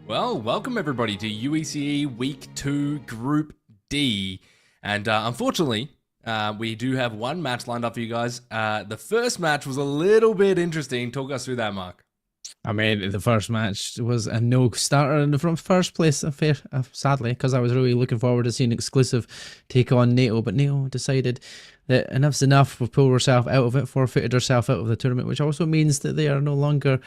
Well, welcome everybody to UECE Week 2 Group D. And unfortunately, we do have one match lined up for you guys. The first match was a little bit interesting. Talk us through that, Mark. I mean, the first match was a no starter in the first place, sadly, because I was really looking forward to seeing Exclusive take on NATO, but NATO decided that enough's enough. We've pulled herself out of it, forfeited herself out of the tournament, which also means that they are no longer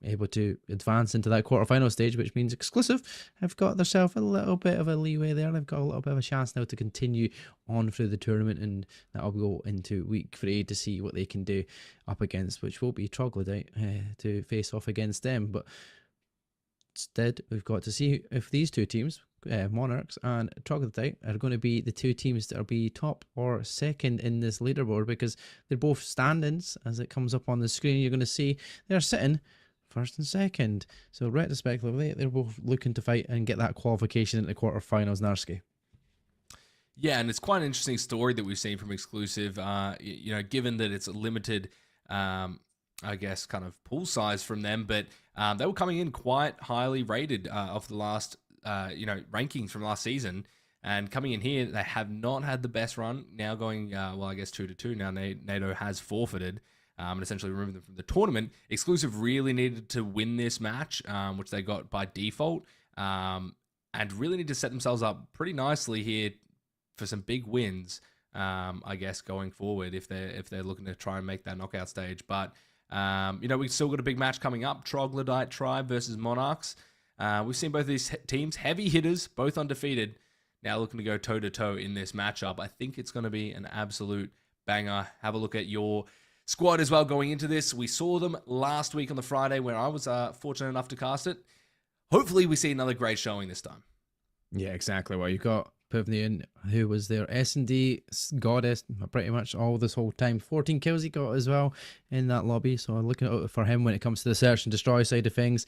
able to advance into that quarterfinal stage, which means Exclusive have got themselves a little bit of a leeway there. They've got a little bit of a chance now to continue on through the tournament, and that'll go into week 3 to see what they can do up against, which will be Troglodyte to face off against them. But instead, we've got to see if these two teams, Monarchs and Troglodyte, are going to be the two teams that will be top or second in this leaderboard, because they're both standings. As it comes up on the screen, you're going to see they're sitting first and second. So retrospectively, they're both looking to fight and get that qualification into the quarterfinals, Narski. Yeah, and it's quite an interesting story that we've seen from Exclusive. Given that it's a limited, I guess, kind of pool size from them, but they were coming in quite highly rated off the last, rankings from last season. And coming in here, they have not had the best run. Now going, 2-2. Now NATO has forfeited. And essentially removing them from the tournament. Exclusive really needed to win this match, which they got by default, and really need to set themselves up pretty nicely here for some big wins, I guess, going forward if they're looking to try and make that knockout stage. But we've still got a big match coming up: Troglodyte Tribe versus Monarchs. We've seen both of these teams, heavy hitters, both undefeated, now looking to go toe to toe in this matchup. I think it's going to be an absolute banger. Have a look at your squad as well going into this. We saw them last week on the Friday where I was fortunate enough to cast it. Hopefully we see another great showing this time. Yeah, exactly. Well, you've got Pivnian, who was their S&D goddess pretty much all this whole time. 14 kills he got as well in that lobby, so I'm looking out for him when it comes to the search and destroy side of things.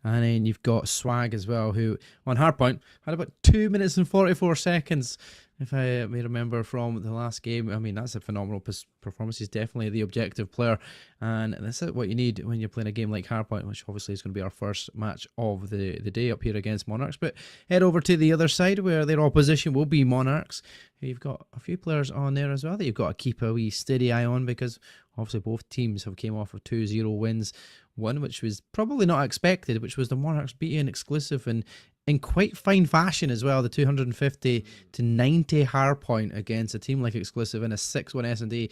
And then you've got Swag as well, who on Hardpoint had about 2 minutes and 44 seconds, if I may remember, from the last game. I mean, that's a phenomenal performance. He's definitely the objective player, and that's what you need when you're playing a game like Hardpoint, which obviously is going to be our first match of the day up here against Monarchs. But head over to the other side where their opposition will be Monarchs. You've got a few players on there as well that you've got to keep a wee steady eye on, because obviously both teams have came off of 2-0 wins. One which was probably not expected, which was the Monarchs beating Exclusive and in quite fine fashion as well, the 250 to 90 Hardpoint against a team like Exclusive in a 6-1 S&D.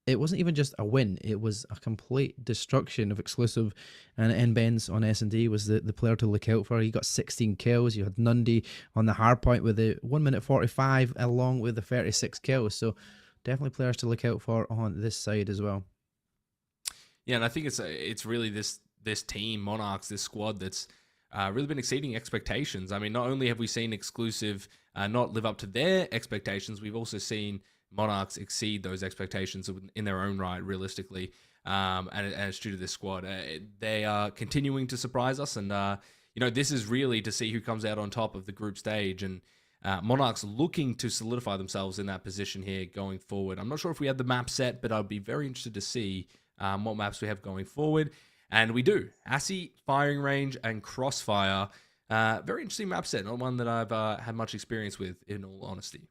It wasn't even just a win, it was a complete destruction of Exclusive, and Nbenz on S&D was the player to look out for. He got 16 kills. You had Nundy on the Hardpoint with the 1 minute 45 along with the 36 kills, so definitely players to look out for on this side as well. Yeah, and I think it's really this team, Monarchs, this squad that's really been exceeding expectations. I mean, not only have we seen Exclusive not live up to their expectations, we've also seen Monarchs exceed those expectations in their own right, realistically, and it's due to this squad. They are continuing to surprise us, and this is really to see who comes out on top of the group stage, and Monarchs looking to solidify themselves in that position here going forward. I'm not sure if we have the map set, but I'd be very interested to see what maps we have going forward. And we do. ASSI, Firing Range, and Crossfire. Very interesting map set. Not one that I've had much experience with, in all honesty.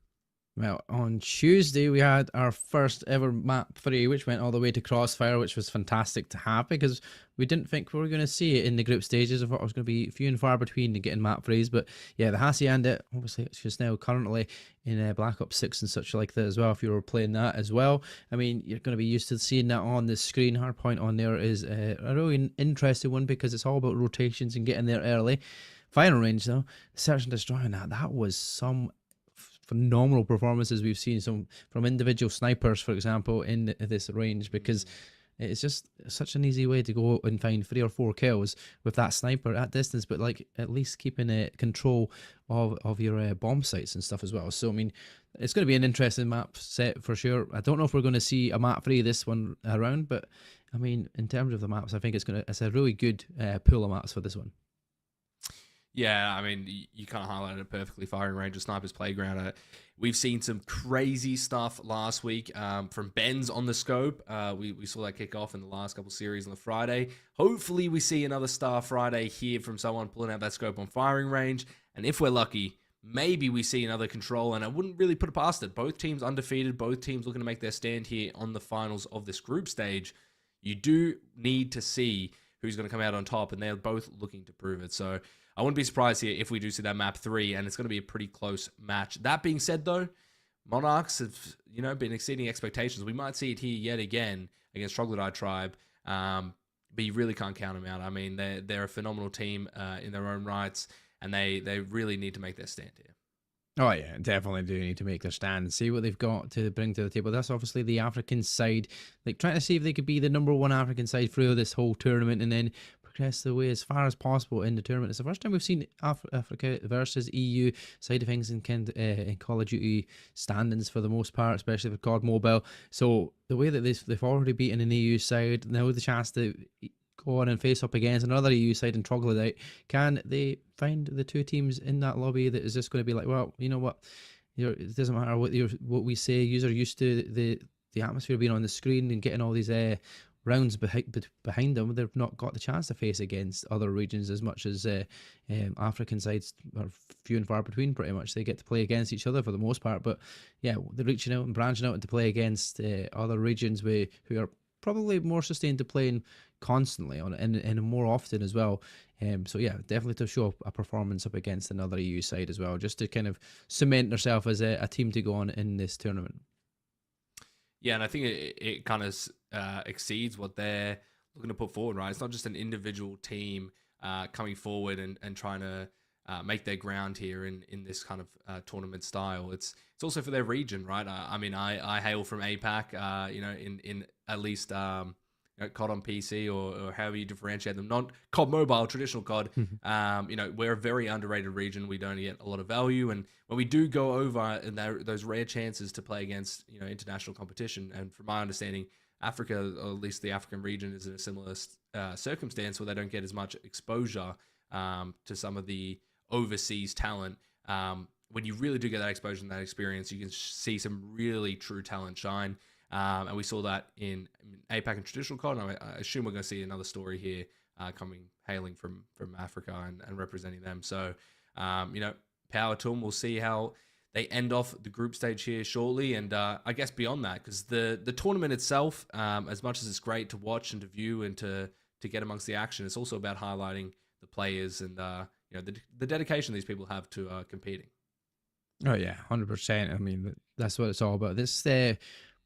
Well, on Tuesday, we had our first ever map 3, which went all the way to Crossfire, which was fantastic to have, because we didn't think we were going to see it in the group stages. I thought it was going to be few and far between to getting map 3s. But yeah, the ASSI and it, obviously, it's just now currently in Black Ops 6 and such like that as well, if you were playing that as well. I mean, you're going to be used to seeing that on the screen. Hardpoint on there is a really interesting one, because it's all about rotations and getting there early. Final range, though, search and destroy on that was some phenomenal performances we've seen from individual snipers, for example, in this range, because it's just such an easy way to go and find 3 or 4 kills with that sniper at distance, but like at least keeping control of your bomb sites and stuff as well. So I mean, it's going to be an interesting map set for sure. I don't know if we're going to see a map 3 this one around, but I mean, in terms of the maps, I think it's a really good pool of maps for this one. Yeah, I mean, you kind of highlighted it perfectly. Firing range of Sniper's Playground. We've seen some crazy stuff last week from Ben's on the scope. We saw that kick off in the last couple series on the Friday. Hopefully, we see another Star Friday here from someone pulling out that scope on firing range. And if we're lucky, maybe we see another control. And I wouldn't really put it past it. Both teams undefeated. Both teams looking to make their stand here on the finals of this group stage. You do need to see who's going to come out on top. And they're both looking to prove it. So I wouldn't be surprised here if we do see that map 3, and it's going to be a pretty close match. That being said, though, Monarchs have, been exceeding expectations. We might see it here yet again against Troglodyte Tribe, but you really can't count them out. I mean, they're a phenomenal team in their own rights, and they really need to make their stand here. Oh yeah, definitely do need to make their stand and see what they've got to bring to the table. That's obviously the African side, like trying to see if they could be the #1 African side through this whole tournament and then progress the way as far as possible in the tournament. It's the first time we've seen Africa versus EU side of things in Call of Duty standings for the most part, especially for COD Mobile. So the way that they've already beaten an EU side, now the chance to go on and face up against another EU side in Troglodyte, can they find the two teams in that lobby that is just going to be like, well, you know what, it doesn't matter what we say, you're used to the atmosphere being on the screen and getting all these rounds behind them. They've not got the chance to face against other regions as much as African sides are few and far between. Pretty much they get to play against each other for the most part, but yeah, they're reaching out and branching out to play against other regions who are probably more sustained to playing constantly on and more often as well. So yeah, definitely to show a performance up against another EU side as well, just to kind of cement themselves as a team to go on in this tournament. Yeah, and I think it kind of exceeds what they're looking to put forward, right? It's not just an individual team coming forward and trying to make their ground here in this kind of tournament style. It's also for their region, right? I mean, I hail from APAC, in at least COD on PC or however you differentiate them, not COD Mobile, traditional COD. We're a very underrated region. We don't get a lot of value, and when we do go over in those rare chances to play against international competition, and from my understanding, Africa, or at least the African region, is in a similar circumstance where they don't get as much exposure to some of the overseas talent. When you really do get that exposure and that experience, you can see some really true talent shine. And we saw that in APAC and traditional COD. And I assume we're going to see another story here hailing from Africa and representing them. So, power to them. We'll see how they end off the group stage here shortly. And I guess beyond that, because the tournament itself, as much as it's great to watch and to view and to get amongst the action, it's also about highlighting the players and the dedication these people have to competing. Oh yeah, 100%. I mean, that's what it's all about. This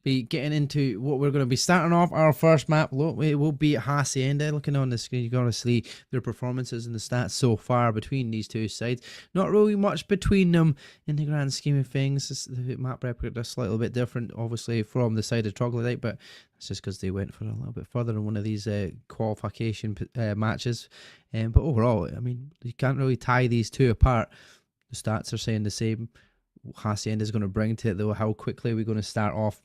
be getting into what we're going to be starting off. Our first map, look, it will be Hacienda. Looking on the screen, you got to see their performances and the stats so far between these two sides. Not really much between them in the grand scheme of things. The map record is a little bit different, obviously, from the side of Troglodyte, but that's just because they went for a little bit further in one of these qualification matches. But overall, I mean, you can't really tie these two apart. The stats are saying the same. Hacienda is going to bring to it, though, how quickly we're going to start off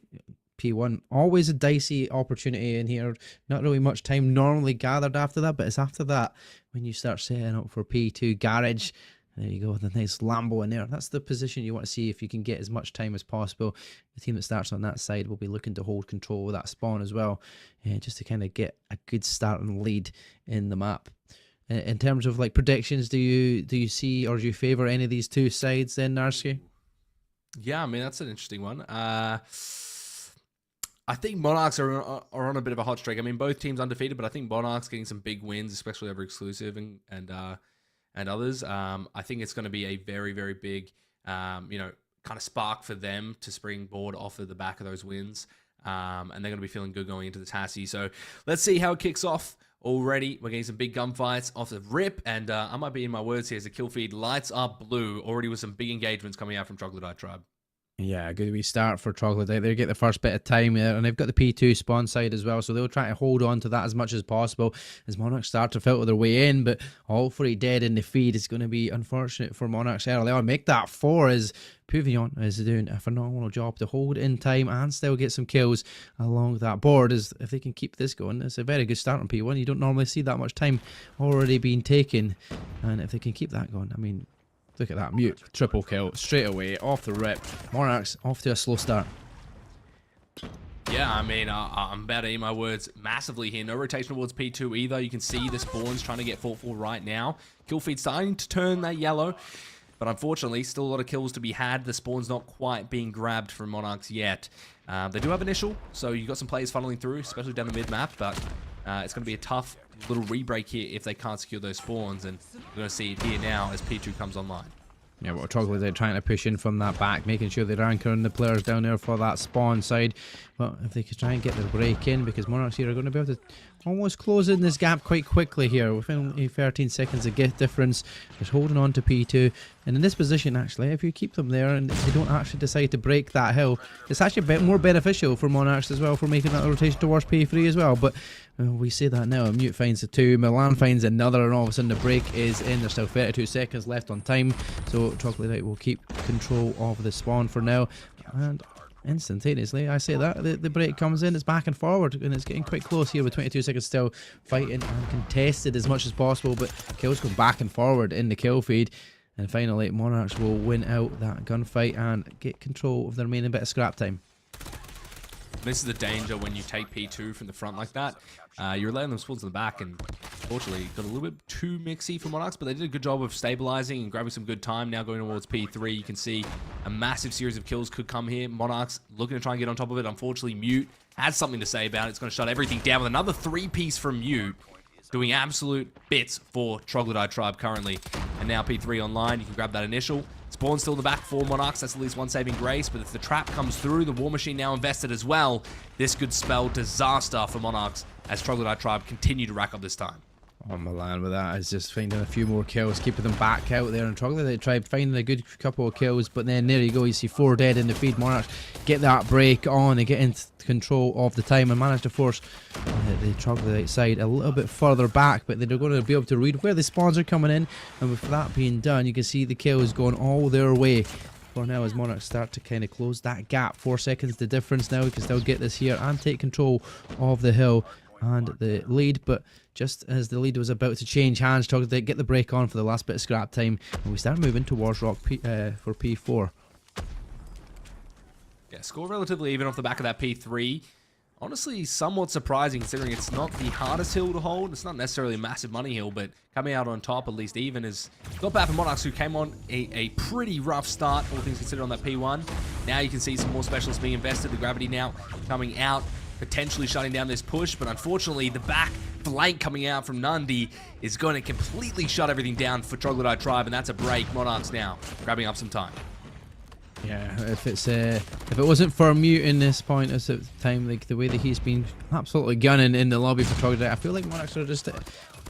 P1. Always a dicey opportunity in here. Not really much time normally gathered after that, but it's after that when you start setting up for P2 Garage. There you go, the nice Lambo in there. That's the position you want to see if you can get as much time as possible. The team that starts on that side will be looking to hold control of that spawn as well, just to kind of get a good start and lead in the map. In terms of like predictions, do you see or do you favour any of these two sides then, Narski? Yeah, I mean, that's an interesting one. I think Monarchs are on a bit of a hot streak. I mean, both teams undefeated, but I think Monarchs getting some big wins, especially over exclusive and others. I think it's going to be a very, very big, kind of spark for them to springboard off of the back of those wins. And they're going to be feeling good going into the Tassie. So let's see how it kicks off. Already, we're getting some big gunfights off the rip, and I might be in my words here as the kill feed lights up blue, already with some big engagements coming out from Troglodyte Tribe. Yeah, good wee start for Troglodyte. They get the first bit of time there, and they've got the P2 spawn side as well, so they'll try to hold on to that as much as possible as Monarchs start to filter their way in, but all three dead in the feed is going to be unfortunate for Monarchs early on. Make that 4 as Puvion is doing a phenomenal job to hold in time and still get some kills along that board. As if they can keep this going, it's a very good start on P1. You don't normally see that much time already being taken And if they can keep that going, I mean, look at that. Mute, triple kill, straight away, off the rip. Monarchs off to a slow start. Yeah, I mean, I'm about to eat my words massively here. No rotation towards P2 either. You can see the spawns trying to get fought for right now. Kill feed starting to turn that yellow. But unfortunately, still a lot of kills to be had. The spawn's not quite being grabbed from Monarchs yet. They do have initial, so you've got some players funneling through, especially down the mid-map. But it's going to be a tough little re-break here if they can't secure those spawns. And we're going to see it here now as P2 comes online. Yeah, well, Troglodyte trying to push in from that back, making sure they're anchoring the players down there for that spawn side. Well, if they could try and get their break in, because Monarchs here are going to be able to almost close in this gap quite quickly here. Within only 13 seconds of get difference, just holding on to P2. And in this position, actually, if you keep them there and they don't actually decide to break that hill, it's actually a bit more beneficial for Monarchs as well for making that rotation towards P3 as well. But we say that now. Mute finds the 2, Milan finds another, and all of a sudden the break is in. There's still 32 seconds left on time, so Troglodyte will keep control of the spawn for now. And instantaneously, I say that, the break comes in, it's back and forward, and it's getting quite close here with 22 seconds still, fighting and contested as much as possible, but kills go back and forward in the kill feed. And finally, Monarchs will win out that gunfight and get control of the remaining bit of scrap time. This is the danger when you take P2 from the front like that. You're letting them spawns in the back, and unfortunately got a little bit too mixy for Monarchs, but they did a good job of stabilizing and grabbing some good time. Now going towards P3, you can see a massive series of kills could come here. Monarchs looking to try and get on top of it. Unfortunately, Mute has something to say about it. It's going to shut everything down with another 3-piece from Mute, doing absolute bits for Troglodyte Tribe currently. And now P3 online, you can grab that initial. Spawn still in the back for Monarchs, that's at least one saving grace, but if the trap comes through, the War Machine now invested as well, this could spell disaster for Monarchs as Troglodyte Tribe continue to rack up this time. Oh, Milan with that is just finding a few more kills, keeping them back out there, and Troglodyte Tribe finding a good couple of kills, but then there you go, you see 4 dead in the feed. Monarchs get that break on and get into control of the time and manage to force the Troglodyte side a little bit further back, but they're going to be able to read where the spawns are coming in, and with that being done, you can see the kills going all their way. For now, as Monarchs start to kind of close that gap, 4 seconds the difference now, we can still get this here and take control of the hill and the lead, but just as the lead was about to change hands, Troglodyte get the break on for the last bit of scrap time, and we start moving towards Rock for P4. Yeah, score relatively even off the back of that P3. Honestly, somewhat surprising considering it's not the hardest hill to hold. It's not necessarily a massive money hill, but coming out on top, at least even, is not bad for Monarchs, who came on a pretty rough start, all things considered, on that P1. Now you can see some more specialists being invested. The gravity now coming out, potentially shutting down this push, but unfortunately the back flank coming out from Nundy is going to completely shut everything down for Troglodyte Tribe, and that's a break. Monarchs now grabbing up some time. Yeah, if it wasn't for Mute in this point at the time, like the way that he's been absolutely gunning in the lobby for Troglodyte, I feel like Monarchs are just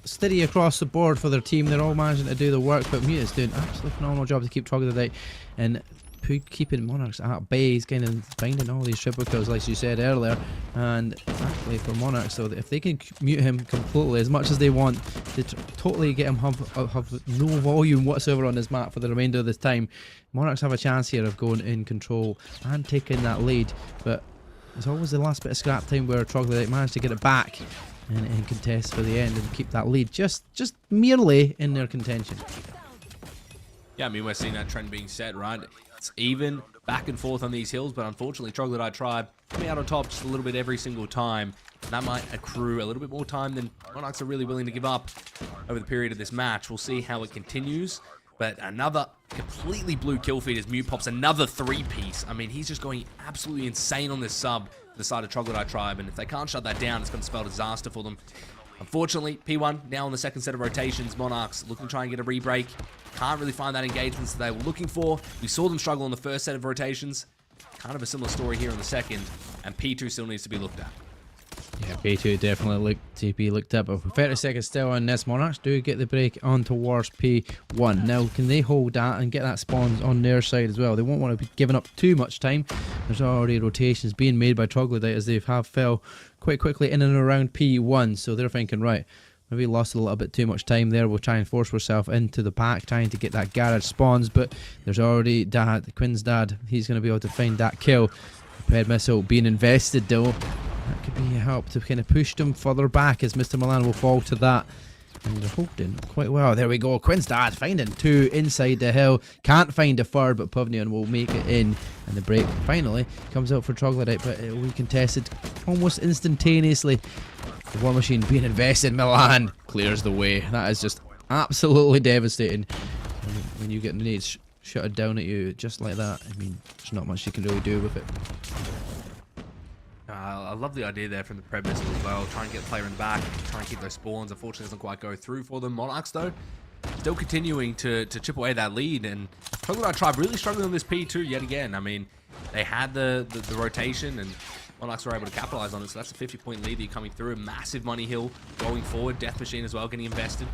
steady across the board for their team. They're all managing to do the work, but Mute is doing an absolutely phenomenal job to keep Troglodyte and keeping Monarchs at bay. He's kind of finding all these triple kills, like you said earlier, and actually for Monarchs, so if they can mute him completely as much as they want to totally get him have no volume whatsoever on this map for the remainder of this time, Monarchs have a chance here of going in control and taking that lead. But it's always the last bit of scrap time where Troglodyte managed to get it back and contest for the end and keep that lead just merely in their contention. Yeah, I mean, we're seeing that trend being set, right? It's even back and forth on these hills, but unfortunately Troglodyte Tribe coming out on top just a little bit every single time. And that might accrue a little bit more time than Monarchs are really willing to give up over the period of this match. We'll see how it continues. But another completely blue kill feed as Mute pops another 3-piece. I mean, he's just going absolutely insane on this sub to the side of Troglodyte Tribe, and if they can't shut that down, it's going to spell disaster for them. Unfortunately, P1 now on the second set of rotations. Monarchs looking to try and get a re-break. Can't really find that engagement that they were looking for. We saw them struggle on the first set of rotations. Kind of a similar story here on the second, and P2 still needs to be looked at. Yeah, P2 definitely looked to be looked at, but 30 seconds still on this. Monarchs do get the break on towards P1. Now, can they hold that and get that spawns on their side as well? They won't want to be giving up too much time. There's already rotations being made by Troglodyte as they have fell quite quickly in and around P1, so they're thinking, right, maybe lost a little bit too much time there. We'll try and force ourselves into the pack, trying to get that garage spawns, but there's already Dad, Quinn's dad. He's going to be able to find that kill. Prepared missile being invested though. That could be a help to kind of push them further back as Mr. Milan will fall to that. And they're holding quite well. There we go. Quinstad finding 2 inside the hill. Can't find a third, but Puvnian will make it in. And the break finally comes out for Troglodyte, but it will be contested almost instantaneously. The War Machine being invested. Milan clears the way. That is just absolutely devastating. When you get the nades shutted down at you just like that, I mean, there's not much you can really do with it. I love the idea there from the Pred missile as well. Try and get the player in the back, try and keep those spawns. Unfortunately, it doesn't quite go through for them. Monarchs, though, still continuing to chip away that lead. And Troglodyte Tribe really struggling on this P2 yet again. I mean, they had the rotation, and Monarchs were able to capitalize on it. So that's a 50-point lead that you're coming through. A massive money hill going forward. Death Machine as well getting invested.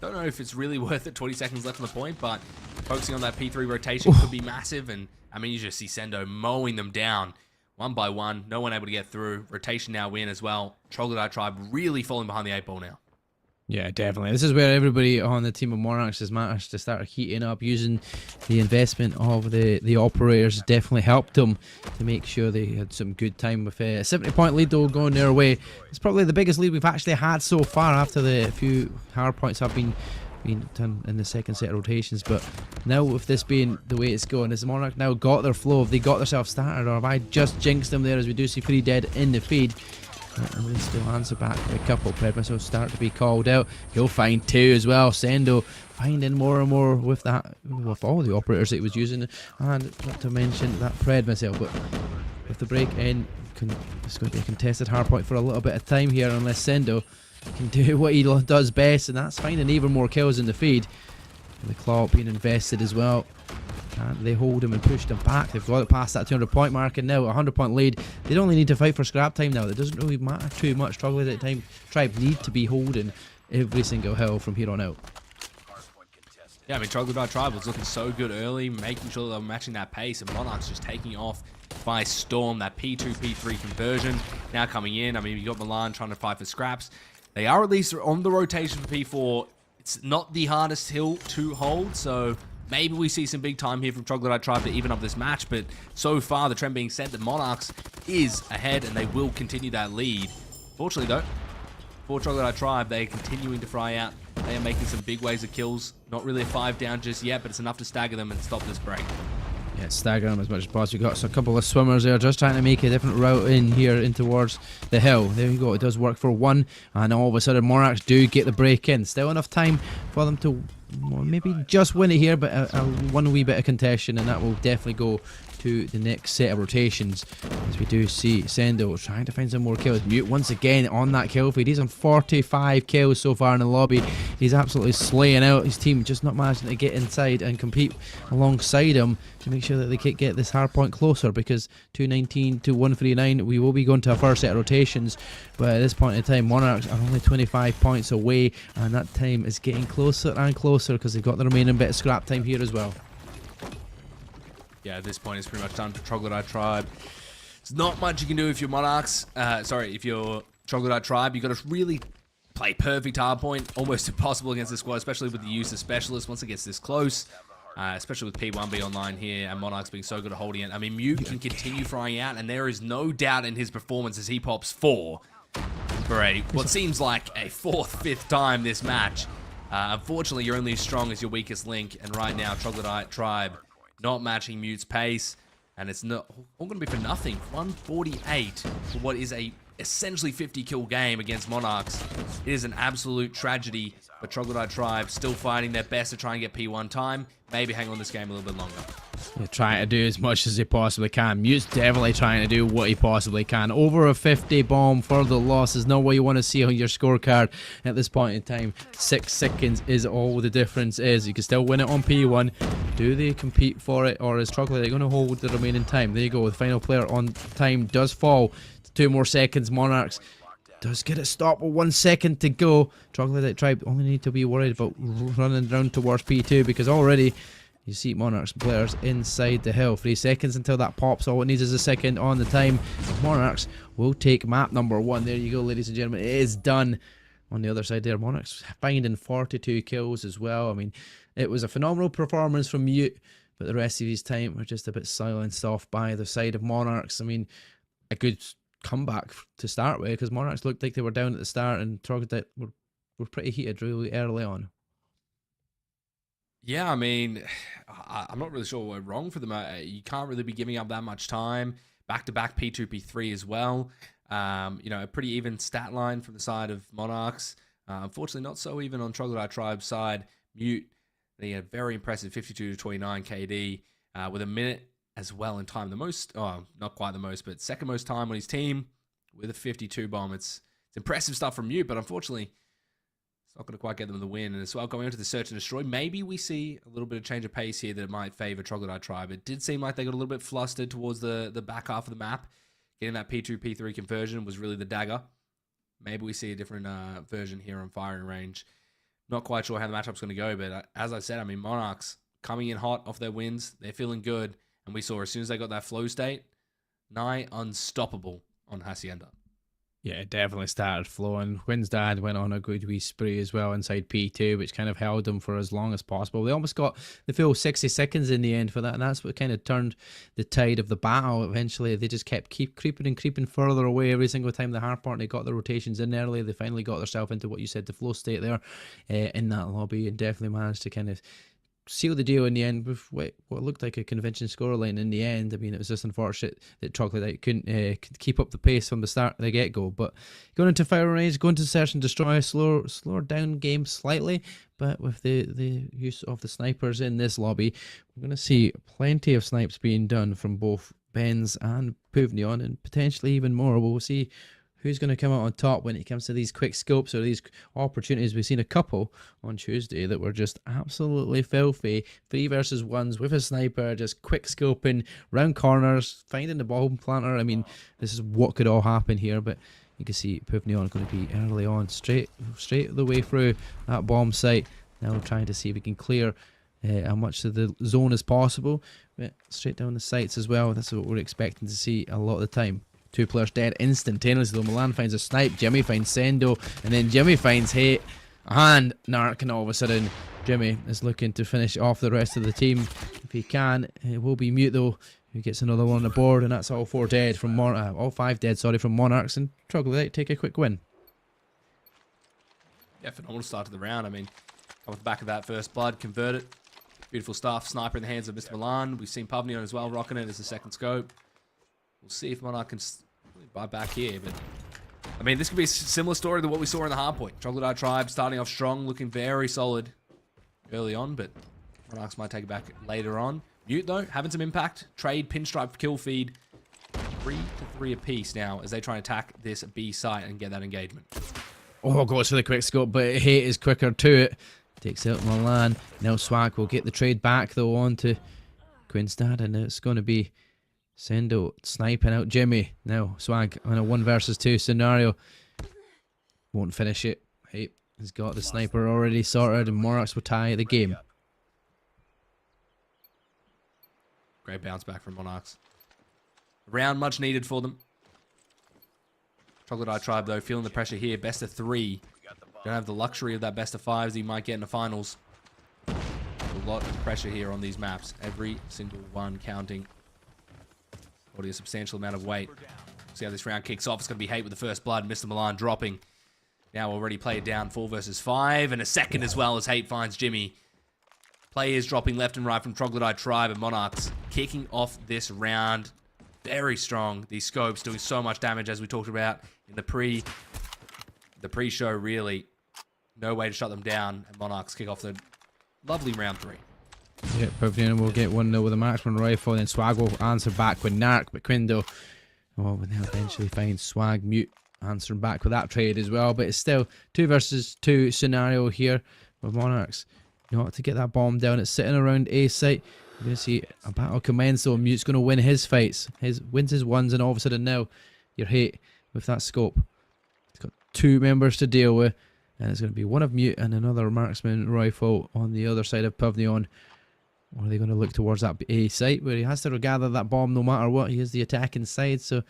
Don't know if it's really worth it. 20 seconds left on the point, but focusing on that P3 rotation could be massive. And I mean, you just see Sendo mowing them down. One by one, no one able to get through. Rotation now win as well. Troglodyte Tribe really falling behind the 8 ball now. Yeah, definitely. This is where everybody on the team of Monarchs has managed to start heating up. Using the investment of the operators definitely helped them to make sure they had some good time with a 70-point lead though going their way. It's probably the biggest lead we've actually had so far after the few hardpoints have been done in the second set of rotations. But now with this being the way it's going, has the Monarch now got their flow? Have they got themselves started, or have I just jinxed them there, as we do see 3 dead in the feed? And they still answer back with a couple. Pred missiles start to be called out. He'll find 2 as well. Sendo finding more and more with that, with all the operators that he was using, and not to mention that Pred missile. But with the break in, it's going to be a contested hardpoint for a little bit of time here, unless Sendo can do what he does best, and that's finding even more kills in the feed. And the claw being invested as well. Can't they hold him and push them back? They've got it past that 200-point mark, and now a 100-point lead. They don't only need to fight for scrap time now. It doesn't really matter too much. Troglodyte time Tribe need to be holding every single hill from here on out. Yeah, I mean, Troglodyte Tribe was looking so good early, making sure they were matching that pace, and Monarchs just taking off by storm. That P2, P3 conversion now coming in. I mean, you got Milan trying to fight for scraps. They are at least on the rotation for P4. It's not the hardest hill to hold, so maybe we see some big time here from Troglodyte Tribe to even up this match. But so far, the trend being set that Monarchs is ahead, and they will continue that lead. Fortunately, though, for Troglodyte Tribe, they are continuing to fry out. They are making some big waves of kills. Not really a 5 down just yet, but it's enough to stagger them and stop this break. Yeah, stagger them as much as possible. We've got a couple of swimmers there just trying to make a different route in here in towards the hill. There you go. It does work for 1, and all of a sudden Monarchs do get the break in. Still enough time for them to maybe just win it here, but one wee bit of contention, and that will definitely go to the next set of rotations, as we do see Sendo trying to find some more kills. Mute once again on that kill feed. He's on 45 kills so far in the lobby. He's absolutely slaying out his team, just not managing to get inside and compete alongside him to make sure that they can get this hard point closer, because 219 to 139, we will be going to our first set of rotations, but at this point in time Monarchs are only 25 points away, and that time is getting closer and closer because they've got the remaining bit of scrap time here as well. Yeah, at this point it's pretty much done for Troglodyte Tribe. There's not much you can do if you're Monarchs. If you're Troglodyte Tribe, you've got to really play perfect hardpoint. Almost impossible against this squad, especially with the use of specialists once it gets this close. Especially with P1 being online here and Monarchs being so good at holding it. I mean, Mute can continue frying out, and there is no doubt in his performance as he pops 4 for what seems like a 4th, 5th time this match. Unfortunately, you're only as strong as your weakest link, and right now Troglodyte Tribe not matching Mute's pace, and it's not all going to be for nothing. 148 for what is a essentially 50 kill game against Monarchs. It is an absolute tragedy, but Troglodyte Tribe still fighting their best to try and get P1 time. Maybe hang on this game a little bit longer. They're trying to do as much as they possibly can. Mute's definitely trying to do what he possibly can. Over a 50 bomb for the loss is not what you want to see on your scorecard at this point in time. 6 seconds is all the difference is. You can still win it on P1. Do they compete for it, or is Troglodyte going to hold the remaining time? There you go. The final player on time does fall. 2 more seconds. Monarchs does get it stopped with 1 second to go. Troglodyte Tribe only need to be worried about running down towards P2, because already you see Monarchs players inside the hill. 3 seconds until that pops. All it needs is a second on the time. Monarchs will take map number 1. There you go, ladies and gentlemen. It is done. On the other side there, Monarchs finding 42 kills as well. I mean, it was a phenomenal performance from Mute, but the rest of his time were just a bit silenced off by the side of Monarchs. I mean, a good comeback to start with, because Monarchs looked like they were down at the start, and Troglodyte were were pretty heated really early on. Yeah, I mean, I'm not really sure what went wrong for them. You can't really be giving up that much time. Back-to-back P2, P3 as well. A pretty even stat line from the side of Monarchs. Unfortunately, not so even on Troglodyte Tribe's side. Mute, they had very impressive 52 to 29 KD with a minute as well in time. Not quite the most, but second most time on his team with a 52 bomb. It's impressive stuff from Mute, but unfortunately, not going to quite get them the win. And as well, going into the search and destroy, maybe we see a little bit of change of pace here that might favor Troglodyte Tribe. It did seem like they got a little bit flustered towards the back half of the map. Getting that P2, P3 conversion was really the dagger. Maybe we see a different version here on firing range. Not quite sure how the matchup's going to go, but as I said, I mean, Monarchs coming in hot off their wins. They're feeling good. And we saw as soon as they got that flow state, nigh unstoppable on Hacienda. Yeah, it definitely started flowing. Quinn's dad went on a good wee spree as well inside P2, which kind of held them for as long as possible. They almost got the full 60 seconds in the end for that, and that's what kind of turned the tide of the battle. Eventually, they just kept creeping further away every single time the hardpoint. They got the rotations in early. They finally got themselves into what you said, the flow state there in that lobby, and definitely managed to kind of seal the deal in the end with what looked like a convincing scoreline in the end. I mean, it was just unfortunate that Troglodyte couldn't keep up the pace from the start of the get-go. But going into fire range, going to search and destroy, slower down game slightly, but with the use of the snipers in this lobby, we're going to see plenty of snipes being done from both Benz and Puvneon, and potentially even more. We'll see who's going to come out on top when it comes to these quick scopes or these opportunities. We've seen a couple on Tuesday that were just absolutely filthy. 3 versus 1s with a sniper, just quick scoping, round corners, finding the bomb planter. I mean, this is what could all happen here, but you can see Puvneon going to be early on, straight the way through that bomb site. Now we're trying to see if we can clear how much of the zone as possible, but straight down the sights as well. That's what we're expecting to see a lot of the time. 2 players dead instantaneously, though. Milan finds a snipe, Jimmy finds Sendo, and then Jimmy finds Hate and Narc, and all of a sudden Jimmy is looking to finish off the rest of the team if he can. It will be Mute though, who gets another one on the board, and that's all 4 dead from all 5 dead, sorry, from Monarchs, and Troglodyte take a quick win. Yeah, phenomenal start to the round. I mean, come off the back of that first blood, convert it. Beautiful stuff. Sniper in the hands of Mr. Milan. We've seen Puvneon as well, rocking it as the second scope. We'll see if Monarch can buy back here, but I mean, this could be a similar story to what we saw in the Hardpoint. Troglodyte Tribe starting off strong, looking very solid early on, but Monarchs might take it back later on. Mute, though, having some impact. Trade, pinstripe, kill feed. 3 to 3 apiece now as they try and attack this B site and get that engagement. Oh, goes for the quick scope, but Hate is quicker to it. Takes out Milan. Now Swag will get the trade back, though, onto Quinstad, and it's going to be Sendo sniping out Jimmy. Now Swag on a 1 versus 2 scenario. Won't finish it. Hey, he's got the sniper already sorted, and Monarchs will tie the game. Great bounce back from Monarchs. A round much needed for them. Troglodyte Tribe, though, feeling the pressure here. Best of 3. Don't have the luxury of that best of 5s you might get in the finals. A lot of pressure here on these maps. Every single one counting. Already a substantial amount of weight. See how this round kicks off. It's going to be Hate with the first blood. Mr. Milan dropping. Now already played down 4 versus 5. And a second as well as Hate finds Jimmy. Players dropping left and right from Troglodyte Tribe, and Monarchs kicking off this round. Very strong. These scopes doing so much damage, as we talked about in the pre-show, really. No way to shut them down. And Monarchs kick off the lovely round 3. Yeah, Puvneon will get 1-0 with a marksman rifle, and then Swag will answer back with Narc, but Quindo will now eventually find Swag. Mute answering back with that trade as well, but it's still 2 versus 2 scenario here with Monarchs. You know, to get that bomb down, it's sitting around A site. You're going to see a battle commence, so Mute's going to win his fights. Wins his ones, and all of a sudden now, you're Hate with that scope. He's got 2 members to deal with, and it's going to be one of Mute and another marksman rifle on the other side of Puvneon. Or are they going to look towards that A site where he has to gather that bomb no matter what? He is the attacking side, so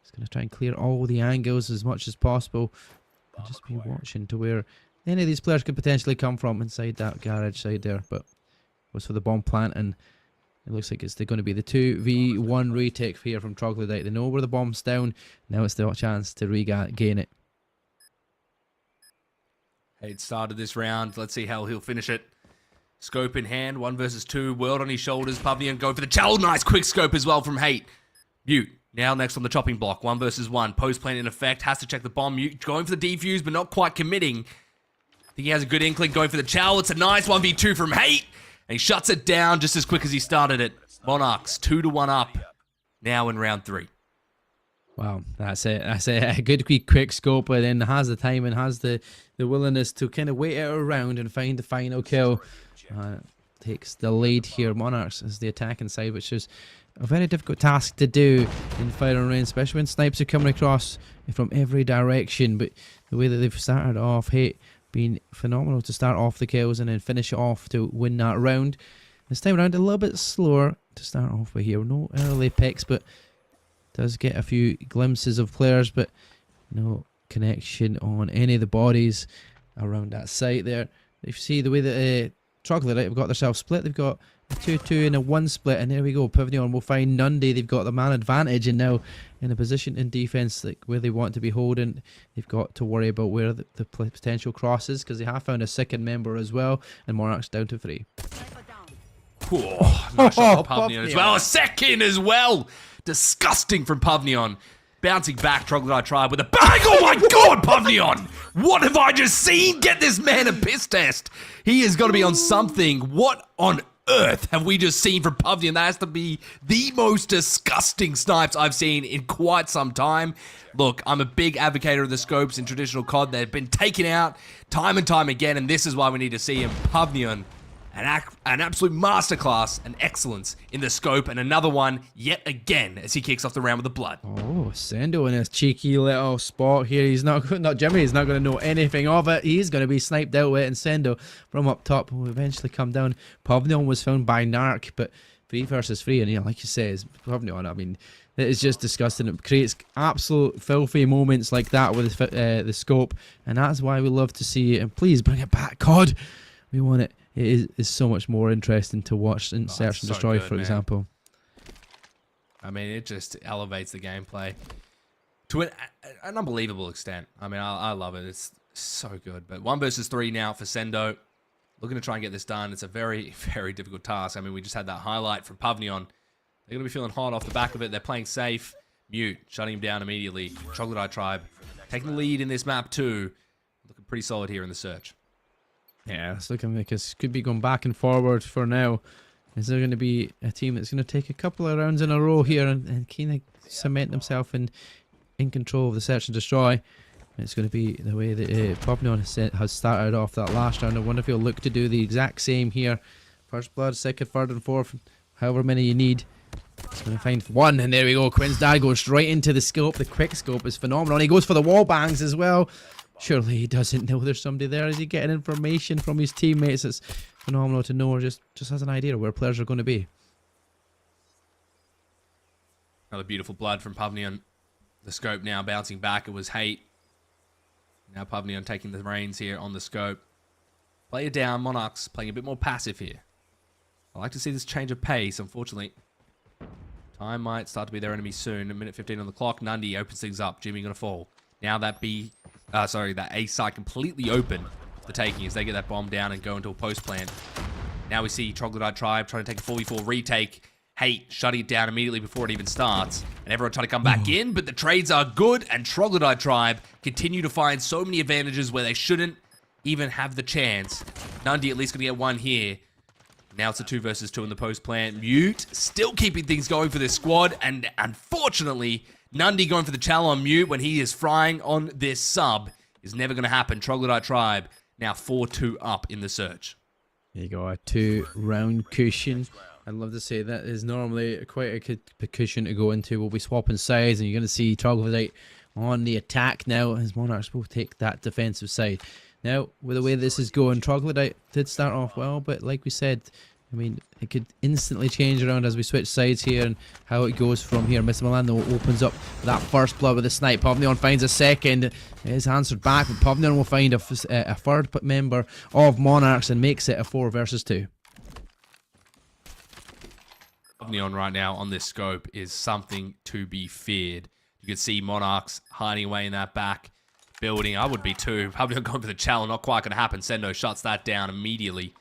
he's going to try and clear all the angles as much as possible. And just be watching to where any of these players could potentially come from inside that garage side there. But was for the bomb plant, and it looks like it's going to be the 2v1 retake here from Troglodyte. They know where the bomb's down. Now it's their chance to regain it. Hate started this round. Let's see how he'll finish it. Scope in hand, 1 versus 2. World on his shoulders. Pavnion go for the chow. Nice quick scope as well from Hate. Mute. Now next on the chopping block. 1 versus 1. Post plant in effect. Has to check the bomb. Mute going for the defuse, but not quite committing. I think he has a good inkling going for the chow. It's a nice 1v2 from Hate. And he shuts it down just as quick as he started it. Monarchs 2-1 up. Now in round 3. Wow, that's it. That's a good quick scope, but then has the time and has the willingness to kind of wait it around and find the final kill. Takes the lead here. Monarchs is the attacking side, which is a very difficult task to do in firing range, especially when snipes are coming across from every direction. But the way that they've started off, Hate been phenomenal to start off the kills and then finish it off to win that round. This time around, a little bit slower to start off with here. No early picks, but does get a few glimpses of players, but no connection on any of the bodies around that site there. You see the way that Troglodyte have got themselves split. They've got a 2-2 and a 1 split, and there we go. Pavnion will find Nundy. They've got the man advantage, and now in a position in defense like where they want to be holding. They've got to worry about where the potential crosses, because they have found a second member as well, and Monarchs down to 3. Oh, nice shot from Pavnion as well. A second as well. Disgusting from Pavnion. Bouncing back, Troglodyte tribe with a bang. Oh my god, Pavnion! What have I just seen? Get this man a piss test. He has got to be on something. What on earth have we just seen from Pavnion? That has to be the most disgusting snipes I've seen in quite some time. Look, I'm a big advocate of the scopes in traditional COD. They've been taken out time and time again, and this is why we need to see him. Pavnion, an absolute masterclass and excellence in the scope, and another one yet again as he kicks off the round with the blood. Oh, Sendo in his cheeky little spot here. He's not Jimmy. He's not going to know anything of it. He's going to be sniped out with it, and Sendo from up top will eventually come down. Pavnion was found by Narc, but 3 versus 3, and like you say, Pavnion, I mean, it is just disgusting. It creates absolute filthy moments like that with the scope, and that's why we love to see it. And please bring it back, COD. We want it. It is so much more interesting to watch in Search and Destroy, for example. I mean, it just elevates the gameplay to an unbelievable extent. I mean, I love it. It's so good. But 1 versus 3 now for Sendo. Looking to try and get this done. It's a very, very difficult task. I mean, we just had that highlight from Pavnion. They're going to be feeling hot off the back of it. They're playing safe. Mute, shutting him down immediately. Troglodyte tribe taking the lead in this map too. Looking pretty solid here in the search. Yeah, it's looking like it could be going back and forward for now. Is there going to be a team that's going to take a couple of rounds in a row here and kind of cement themselves in control of the Search and Destroy? It's going to be the way that Pavnion has started off that last round. I wonder if he'll look to do the exact same here. First blood, second, third, and fourth, however many you need. He's going to find 1, and there we go. Quinn's dad goes right into the scope. The quick scope is phenomenal. And he goes for the wall bangs as well. Surely he doesn't know there's somebody there. Is he getting information from his teammates? It's phenomenal to know, or just has an idea of where players are going to be. Another beautiful blood from Pavnion. The scope now bouncing back. It was Hate. Now Pavnion taking the reins here on the scope. Player down. Monarchs playing a bit more passive here. I like to see this change of pace. Unfortunately, time might start to be their enemy soon. A minute 15 on the clock. Nundy opens things up. Jimmy going to fall. Now that that A side completely open for the taking as they get that bomb down and go into a post plant. Now we see Troglodyte tribe trying to take a 4v4 retake. Hate shutting it down immediately before it even starts. And everyone trying to come back in, but the trades are good, and Troglodyte tribe continue to find so many advantages where they shouldn't even have the chance. Nundy at least going to get 1 here. Now it's a 2 versus 2 in the post plant. Mute still keeping things going for this squad, and unfortunately, Nundy going for the challenge on Mute when he is frying on this sub is never going to happen. Troglodyte tribe now 4-2 up in the search. There you go, a 2-round cushion. I'd love to say that is normally quite a cushion to go into. We'll be swapping sides, and you're going to see Troglodyte on the attack now as Monarchs will take that defensive side. Now, with the way this is going, Troglodyte did start off well, but like we said, I mean, it could instantly change around as we switch sides here and how it goes from here. Mr. Milano opens up that first blood with a snipe. Pavnion finds a second. It is answered back, but Pavnion will find a third member of Monarchs and makes it a 4 versus 2. Pavnion right now on this scope is something to be feared. You can see Monarchs hiding away in that back. building. I would be too. Probably not going for the challenge. Not quite going to happen. Sendo shuts that down immediately.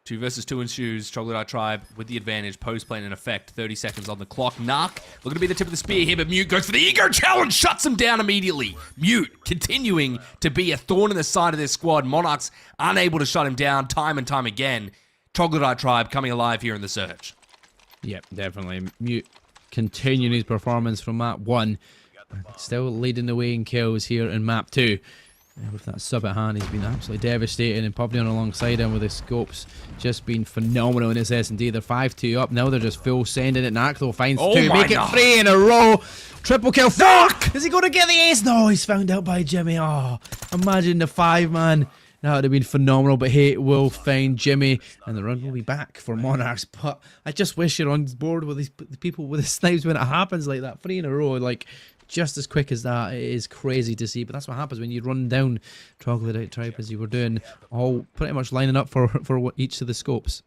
2 versus 2 ensues. Troglodyte Tribe with the advantage. Post plant in effect. 30 seconds on the clock. Narc looking to be the tip of the spear here, but Mute goes for the ego challenge. Shuts him down immediately. Mute continuing to be a thorn in the side of this squad. Monarchs unable to shut him down time and time again. Troglodyte Tribe coming alive here in the search. Yep, definitely. Mute continuing his performance from map 1. Still leading the way in kills here in map 2. With that sub at hand, he's been absolutely devastating, and Pubnion alongside him with his scopes just been phenomenal in this S&D. They're 5-2 up, now they're just full sending it. Narco finds 2, make it 3 in a row. Triple kill. Fuck! Is he going to get the ace? No, he's found out by Jimmy. Oh, imagine the 5-man. That would have been phenomenal, but hey, we'll find Jimmy, and the run will be back for Monarchs. But I just wish you're on board with these people with the snipes when it happens like that. 3 in a row, like, just as quick as that. It is crazy to see, but that's what happens when you run down Troglodyte Tribe as you were doing, all pretty much lining up for each of the scopes.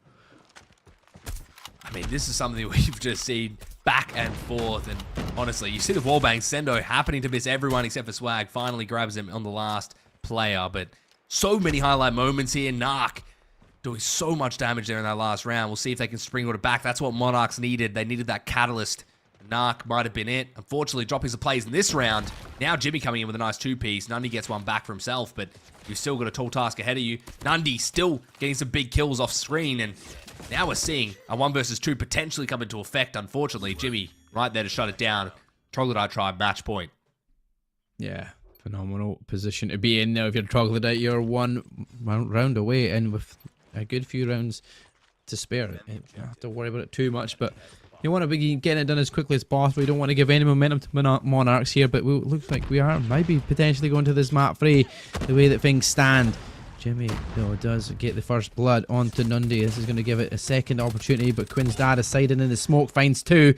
I mean, this is something we've just seen back and forth, and honestly, you see the wallbang. Sendo happening to miss everyone except for Swag. Finally grabs him on the last player, but so many highlight moments here. Narc doing so much damage there in that last round. We'll see if they can springboard it back. That's what Monarchs needed. They needed that catalyst. Narc might have been it. Unfortunately, dropping some plays in this round. Now Jimmy coming in with a nice 2-piece. Nundy gets one back for himself, but you've still got a tall task ahead of you. Nundy still getting some big kills off screen, and now we're seeing a 1 versus 2 potentially come into effect. Unfortunately, Jimmy right there to shut it down. Troglodyte Tribe match point. Yeah, phenomenal position to be in now. If you're Troglodyte, you're 1 round away, and with a good few rounds to spare. You don't have to worry about it too much, but you want to be getting it done as quickly as possible. You don't want to give any momentum to Monarchs here, but it looks like we are maybe potentially going to this map 3 the way that things stand. Jimmy, though, does get the first blood onto Nundy. This is going to give it a second opportunity, but Quinn's dad is siding in the smoke, finds 2.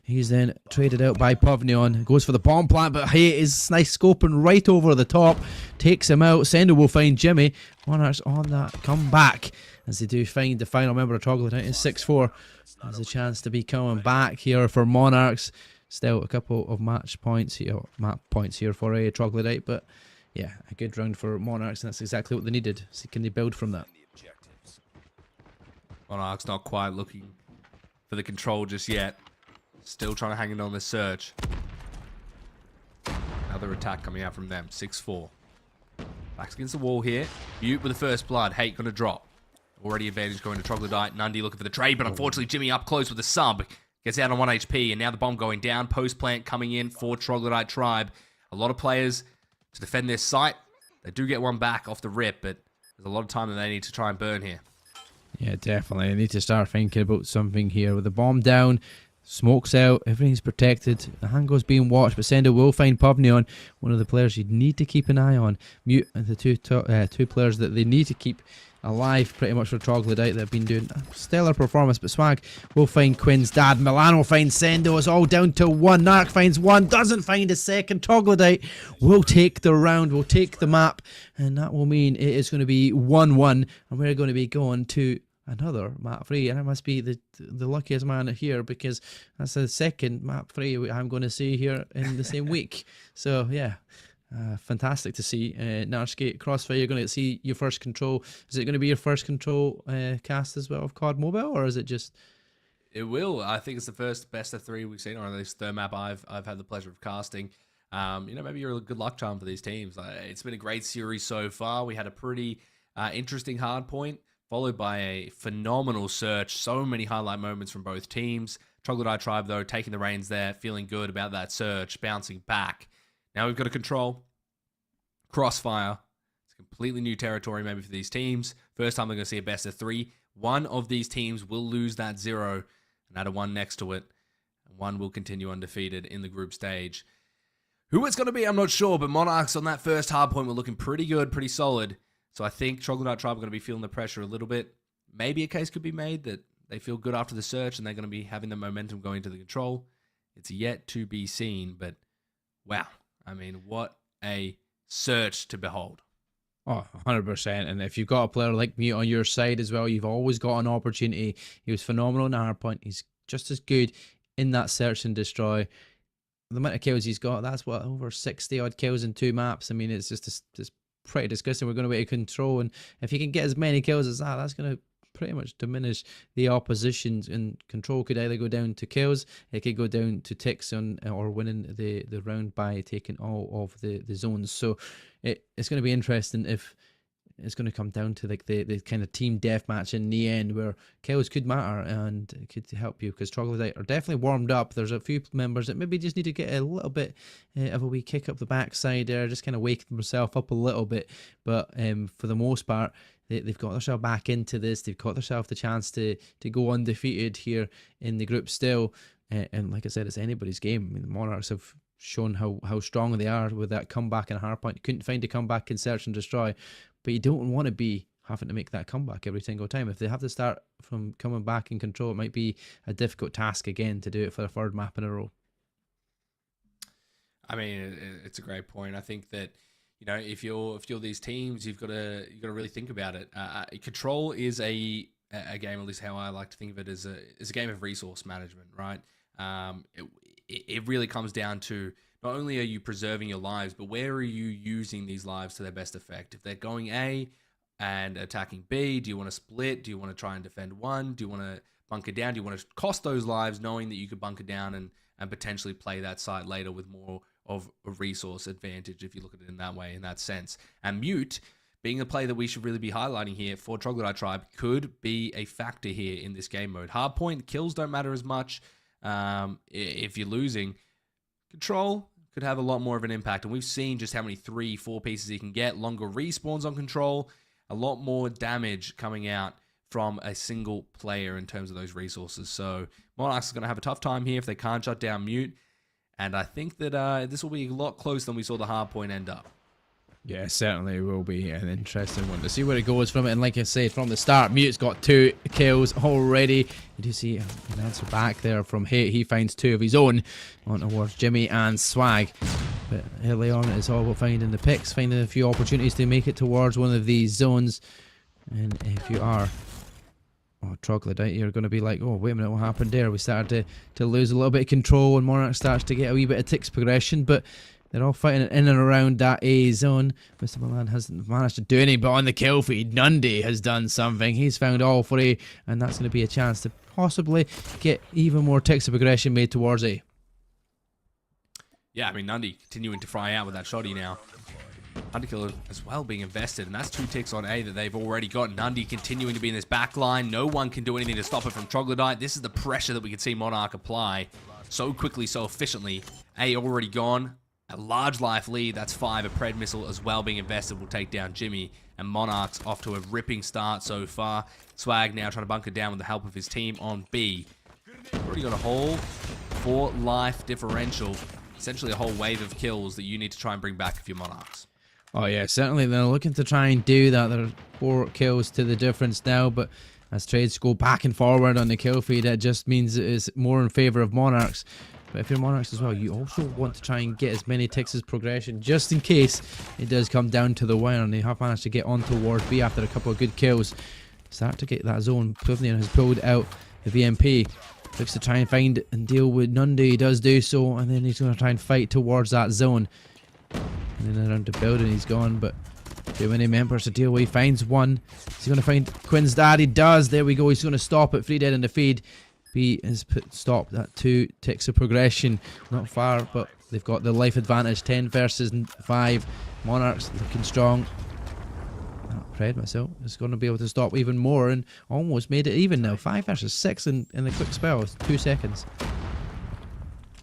He's then traded out by Pavnion. Goes for the bomb plant, but hey, is nice scoping right over the top. Takes him out. Sendo will find Jimmy. Monarchs on that comeback as they do find the final member of Troglodyte. It's 6-4. There's a chance to be coming back here for Monarchs. Still a couple of map points here for a Troglodyte, but yeah, a good round for Monarchs, and that's exactly what they needed. So can they build from that? Monarchs not quite looking for the control just yet. Still trying to hang in on this search. Another attack coming out from them. 6-4. Backs against the wall here. Mute with the first blood. Hate going to drop. Already advantage going to Troglodyte. Nundy looking for the trade, but unfortunately Jimmy up close with the sub. Gets out on 1 HP, and now the bomb going down. Post plant coming in for Troglodyte Tribe. A lot of players to defend this site. They do get one back off the rip, but there's a lot of time that they need to try and burn here. Yeah, definitely. I need to start thinking about something here. With the bomb down, smoke's out, everything's protected. The Hango's being watched, but Sendo will find Pubnion, one of the players you need to keep an eye on. Mute and the two players that they need to keep alive pretty much for Troglodyte. They've been doing a stellar performance, but Swag will find Quinn's dad. Milan will find Sendo. It's all down to 1. Narc finds 1, doesn't find a second. Troglodyte will take the round, will take the map, and that will mean it is going to be 1-1, and we're going to be going to another map 3, and I must be the luckiest man here, because that's the second map 3 I'm going to see here in the same week. So yeah, fantastic to see. Narskate Crossfire, you're going to see your first control. Is it going to be your first control cast as well of COD Mobile, or is it just... It will. I think it's the first best of 3 we've seen, or at least third map I've had the pleasure of casting. You know, maybe you're a good luck charm for these teams. It's been a great series so far. We had a pretty interesting hardpoint, followed by a phenomenal search. So many highlight moments from both teams. Troglodyte Tribe, though, taking the reins there, feeling good about that search, bouncing back. Now we've got to control Crossfire. It's completely new territory maybe for these teams. First time they're going to see a best of 3. One of these teams will lose that 0 and add a 1 next to it. And one will continue undefeated in the group stage. Who it's going to be, I'm not sure, but Monarchs on that first hardpoint were looking pretty good, pretty solid. So I think Troglodyte Tribe are going to be feeling the pressure a little bit. Maybe a case could be made that they feel good after the search and they're going to be having the momentum going to the control. It's yet to be seen, but wow. I mean, what a search to behold. Oh, 100%. And if you've got a player like me on your side as well, you've always got an opportunity. He was phenomenal in Hardpoint. He's just as good in that search and destroy. the amount of kills he's got, that's what, over 60 odd kills in 2 maps. I mean, it's just pretty disgusting. We're going to be to control, and if he can get as many kills as that, that's going to pretty much diminish the oppositions, and control could either go down to kills, it could go down to ticks on, or winning the round by taking all of the zones. So it's going to be interesting if it's going to come down to like the kind of team deathmatch in the end, where kills could matter and it could help you, because Troglodyte are definitely warmed up. There's a few members that maybe just need to get a little bit of a wee kick up the backside there, just kind of wake themselves up a little bit. But for the most part, they've got themselves back into this. They've got themselves the chance to go undefeated here in the group still. And like I said, it's anybody's game. I mean, the Monarchs have shown how strong they are with that comeback in Hardpoint. Couldn't find a comeback in Search and Destroy, but you don't want to be having to make that comeback every single time. If they have to start from coming back in control, it might be a difficult task again to do it for the third map in a row. I mean, it's a great point. I think that, you know, if you're these teams, you've got to really think about it. Control is a game, at least how I like to think of it, is a game of resource management, right? It really comes down to, not only are you preserving your lives, but where are you using these lives to their best effect? If they're going A and attacking B, do you want to split? Do you want to try and defend one? Do you want to bunker down? Do you want to cost those lives knowing that you could bunker down and potentially play that site later with more of a resource advantage, if you look at it in that way, in that sense? And Mute, being a play that we should really be highlighting here for Troglodyte Tribe, could be a factor here in this game mode. Hardpoint, kills don't matter as much if you're losing. Control could have a lot more of an impact, and we've seen just how many 3-4 pieces he can get. Longer respawns on Control, a lot more damage coming out from a single player in terms of those resources. So Monarchs is going to have a tough time here if they can't shut down Mute, and I think that this will be a lot closer than we saw the Hardpoint end up. Yeah, certainly will be an interesting one to see where it goes from it. And like I said, from the start, Mute's got 2 kills already. You do see an answer back there from Hate. He finds 2 of his own on towards Jimmy and Swag. But early on, it's all about finding the picks, finding a few opportunities to make it towards one of these zones. And if you are Troglodyte, you're going to be like, oh, wait a minute, what happened there? We started to lose a little bit of control, and Monarch starts to get a wee bit of ticks progression, but they're all fighting in and around that A zone. Mr. Milan hasn't managed to do any, but on the kill feed, Nundy has done something. He's found all 3, and that's going to be a chance to possibly get even more ticks of progression made towards A. Yeah, I mean, Nundy continuing to fry out with that shotty now. Underkiller as well being invested, and that's 2 ticks on A that they've already got. Nundy continuing to be in this back line. No one can do anything to stop it from Troglodyte. This is the pressure that we could see Monarch apply so quickly, so efficiently. A already gone. A large life lead, that's 5. A Pred missile as well being invested will take down Jimmy. And Monarchs off to a ripping start so far. Swag now trying to bunker down with the help of his team on B. Already got a whole 4 life differential. Essentially a whole wave of kills that you need to try and bring back if you're Monarchs. Oh yeah, certainly they're looking to try and do that. There are 4 kills to the difference now, but as trades go back and forward on the kill feed, that just means it is more in favour of Monarchs. But if you're Monarchs as well, you also want to try and get as many ticks as progression, just in case it does come down to the wire, and they have managed to get on towards B after a couple of good kills. Start to get that zone. Puvnian has pulled out the VMP. Looks to try and find and deal with Nundy. He does do so, and then he's going to try and fight towards that zone. And then around the building he's gone, but too many members to deal with. He finds one. He's going to find Quinn's dad. He does. There we go. He's going to stop it. 3 dead in the feed. B has stopped that 2 ticks of progression. Not far, but they've got the life advantage. 10 versus 5. Monarchs looking strong. Pred myself is going to be able to stop even more, and almost made it even now. 5 versus 6 in the quick spell. 2 seconds.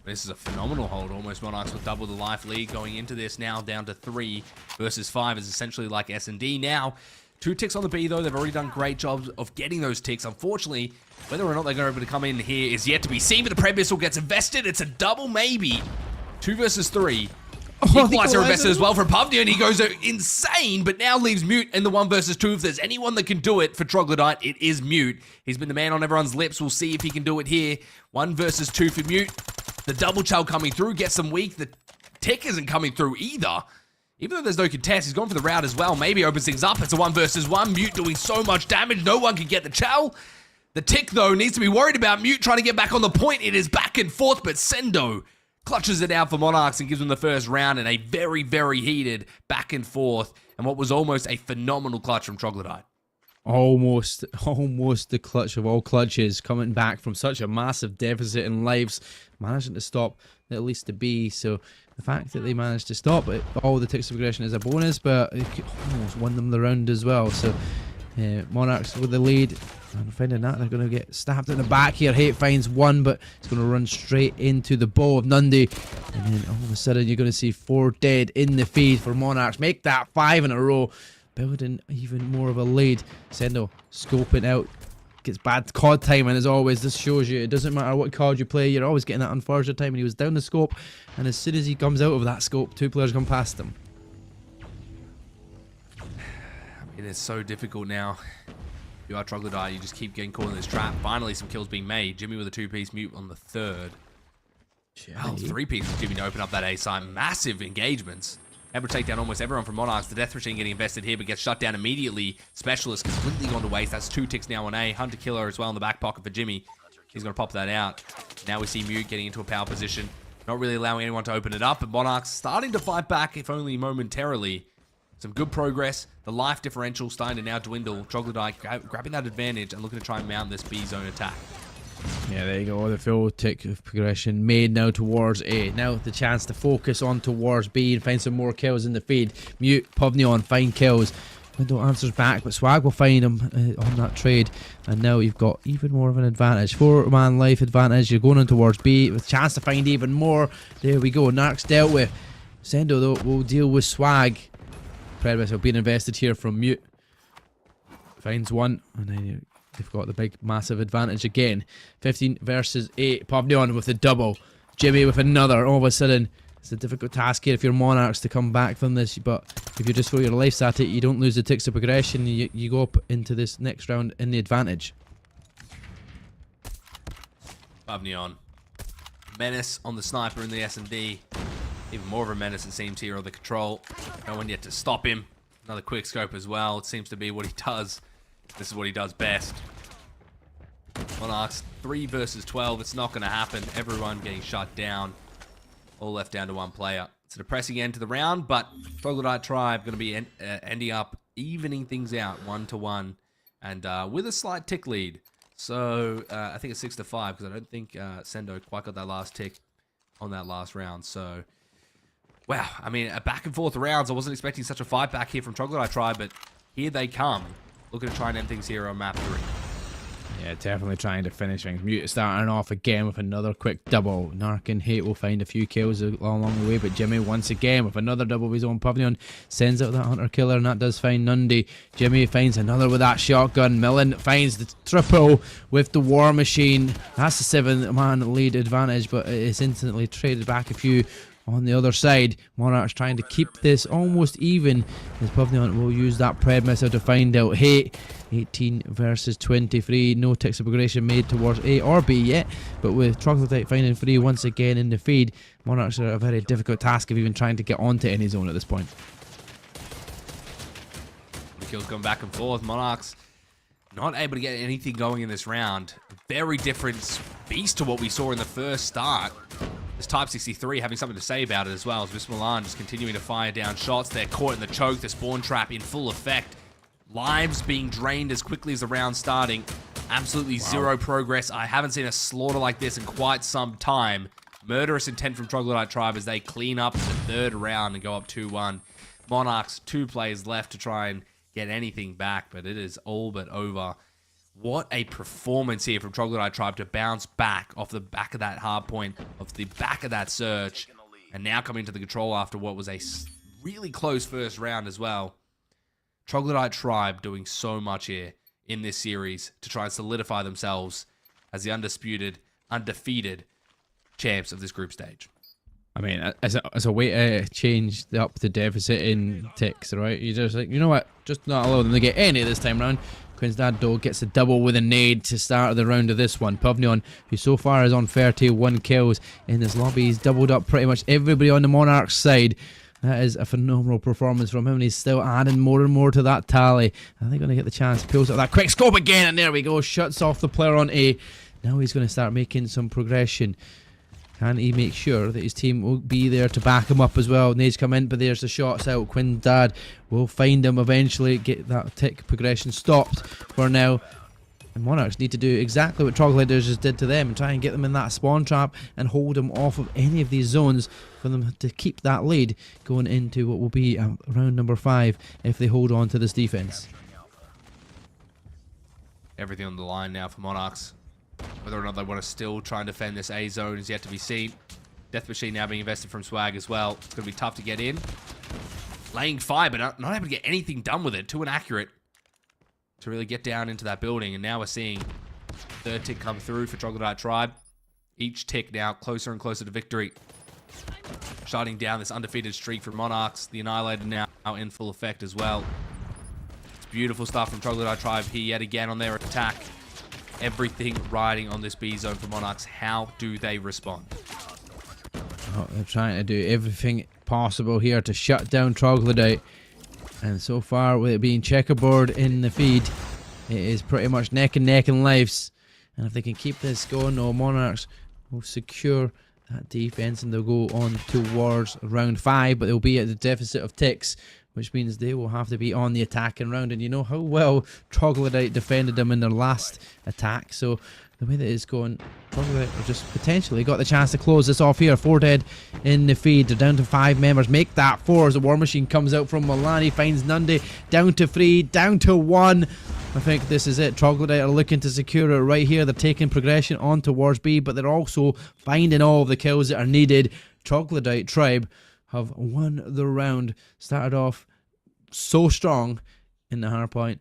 This is a phenomenal hold. Almost Monarchs with double the life lead going into this, now down to 3 versus 5 is essentially like S&D now. 2 ticks on the B though. They've already done great jobs of getting those ticks. Unfortunately, whether or not they're going to be able to come in here is yet to be seen, but the Pred missile gets invested. It's a double maybe. 2 versus 3. Equalizer invested as well for Pubnia, and he goes insane, but now leaves Mute in the 1 versus 2. If there's anyone that can do it for Troglodyte, it is Mute. He's been the man on everyone's lips. We'll see if he can do it here. 1 versus 2 for Mute. The double chow coming through gets them weak. The tick isn't coming through either. Even though there's no contest, he's gone for the route as well. Maybe opens things up. It's a 1 versus 1. Mute doing so much damage. No one can get the chow. The tick, though, needs to be worried about Mute trying to get back on the point. It is back and forth, but Sendo clutches it out for Monarchs and gives them the first round in a very, very heated back and forth, and what was almost a phenomenal clutch from Troglodyte. Almost the clutch of all clutches, coming back from such a massive deficit in lives, managing to stop at least the B. So the fact that they managed to stop it, all the ticks of aggression is a bonus, but it almost won them the round as well. So Monarchs with the lead. I'm finding that they're going to get stabbed in the back here. Hate finds one, but it's going to run straight into the bow of Nundy. And then all of a sudden, you're going to see 4 dead in the feed for Monarchs. Make that 5 in a row. Building even more of a lead. Sendo scoping out. Gets bad COD timing as always. This shows you it doesn't matter what COD you play. You're always getting that unfortunate time. And he was down the scope. And as soon as he comes out of that scope, 2 players come past him. It is so difficult now. You are Troglodyte, you just keep getting caught in this trap. Finally, some kills being made. Jimmy with a 2-piece mute on the 3rd. Well, 3-piece for Jimmy to open up that A site. Massive engagements. Able to take down almost everyone from Monarchs. The Death Machine getting invested here, but gets shut down immediately. Specialist completely gone to waste. That's 2 ticks now on A. Hunter Killer as well in the back pocket for Jimmy. He's going to pop that out. Now we see Mute getting into a power position. Not really allowing anyone to open it up, but Monarchs starting to fight back, if only momentarily. Some good progress. The life differential starting to now dwindle. Troglodyte grabbing that advantage and looking to try and mount this B zone attack. Yeah, there you go. The full tick of progression made now towards A. Now the chance to focus on towards B and find some more kills in the feed. Mute, Povnion, find kills. Window answers back, but Swag will find him on that trade. And now you've got even more of an advantage. 4-man life advantage. You're going on towards B with a chance to find even more. There we go. Narc's dealt with. Sendo, though, will deal with Swag. Pred missile being invested here from Mute. Finds one. And then they've got the big, massive advantage again. 15 versus 8. Povnion with the double. Jimmy with another. All of a sudden, it's a difficult task here if you're Monarchs to come back from this. But if you just throw your lives at it, you don't lose the ticks of progression. You go up into this next round in the advantage. Povnion. Menace on the sniper in the S&D. Even more of a menace, it seems, here on the control. No one yet to stop him. Another quick scope as well. It seems to be what he does. This is what he does best. Monarchs, 3 versus 12. It's not going to happen. Everyone getting shut down. All left down to 1 player. It's a depressing end to the round, but Troglodyte Tribe going to be ending up evening things out 1-1. And with a slight tick lead. So I think it's 6-5 because I don't think Sendo quite got that last tick on that last round. So... wow, I mean, a back and forth rounds. I wasn't expecting such a fight back here from Troglodyte Tribe, but here they come. Looking to try and end things here on map 3. Yeah, definitely trying to finish things. Mute starting off again with another quick double. Narc and Hate will find a few kills along the way, but Jimmy once again with another double of his own. Povnion sends out that Hunter Killer, and that does find Nundy. Jimmy finds another with that shotgun. Millen finds the triple with the War Machine. That's the 7-man lead advantage, but it's instantly traded back a few. On the other side, Monarchs trying to keep this almost even as Povnion will use that Pred missile to find out Hate. 18 versus 23. No ticks of progression made towards A or B yet, but with Troglodyte finding 3 once again in the feed, Monarchs are a very difficult task of even trying to get onto any zone at this point. The kills going back and forth. Monarchs not able to get anything going in this round. Very different beast to what we saw in the first start. This Type 63 having something to say about it as well, as Milan just continuing to fire down shots. They're caught in the choke, the spawn trap in full effect. Lives being drained as quickly as the round starting. Absolutely zero progress. I haven't seen a slaughter like this in quite some time. Murderous intent from Troglodyte Tribe as they clean up the 3rd round and go up 2-1. Monarchs, 2 players left to try and get anything back, but it is all but over. What a performance here from Troglodyte Tribe to bounce back off the back of that hardpoint, off the back of that search, and now coming to the control after what was a really close first round as well. Troglodyte Tribe doing so much here in this series to try and solidify themselves as the undisputed, undefeated champs of this group stage. I mean, as a way to change up the deficit in ticks, right? You just like, you know what? Just not allow them to get any this time round. Quinstad though gets a double with a nade to start the round of this one. Povnion, who so far is on 31 kills in this lobby, he's doubled up pretty much everybody on the Monarchs side. That is a phenomenal performance from him, and he's still adding more and more to that tally. Are they going to get the chance? Pulls out that quick scope again, and there we go. Shuts off the player on A. Now he's going to start making some progression. Can he make sure that his team will be there to back him up as well? Nades come in, but there's the shots out. Quindad will find him eventually, get that tick progression stopped for now. And Monarchs need to do exactly what Troglodyte just did to them and try and get them in that spawn trap and hold them off of any of these zones for them to keep that lead going into what will be round number 5 if they hold on to this defense. Everything on the line now for Monarchs. Whether or not they want to still try and defend this A zone is yet to be seen. Death Machine now being invested from Swag as well. It's going to be tough to get in. Laying fire, but not able to get anything done with it. Too inaccurate to really get down into that building. And now we're seeing third tick come through for Troglodyte Tribe. Each tick now closer and closer to victory. Shutting down this undefeated streak for Monarchs. The Annihilator now in full effect as well. It's beautiful stuff from Troglodyte Tribe here yet again on their attack. Everything riding on this B zone for Monarchs. How do they respond? Oh, they're trying to do everything possible here to shut down Troglodyte. And so far, with it being checkerboard in the feed, it is pretty much neck and neck in lives. And if they can keep this going, no, Monarchs will secure that defense and they'll go on towards round 5, but they'll be at the deficit of ticks, which means they will have to be on the attacking round. And you know how well Troglodyte defended them in their last attack. So the way that it's going, Troglodyte have just potentially got the chance to close this off here. 4 dead in the feed. They're down to 5 members. Make that 4 as the War Machine comes out from Milani. Finds Nundy. Down to 3. Down to 1. I think this is it. Troglodyte are looking to secure it right here. They're taking progression on towards B, but they're also finding all of the kills that are needed. Troglodyte Tribe have won the round. Started off so strong in the Hardpoint.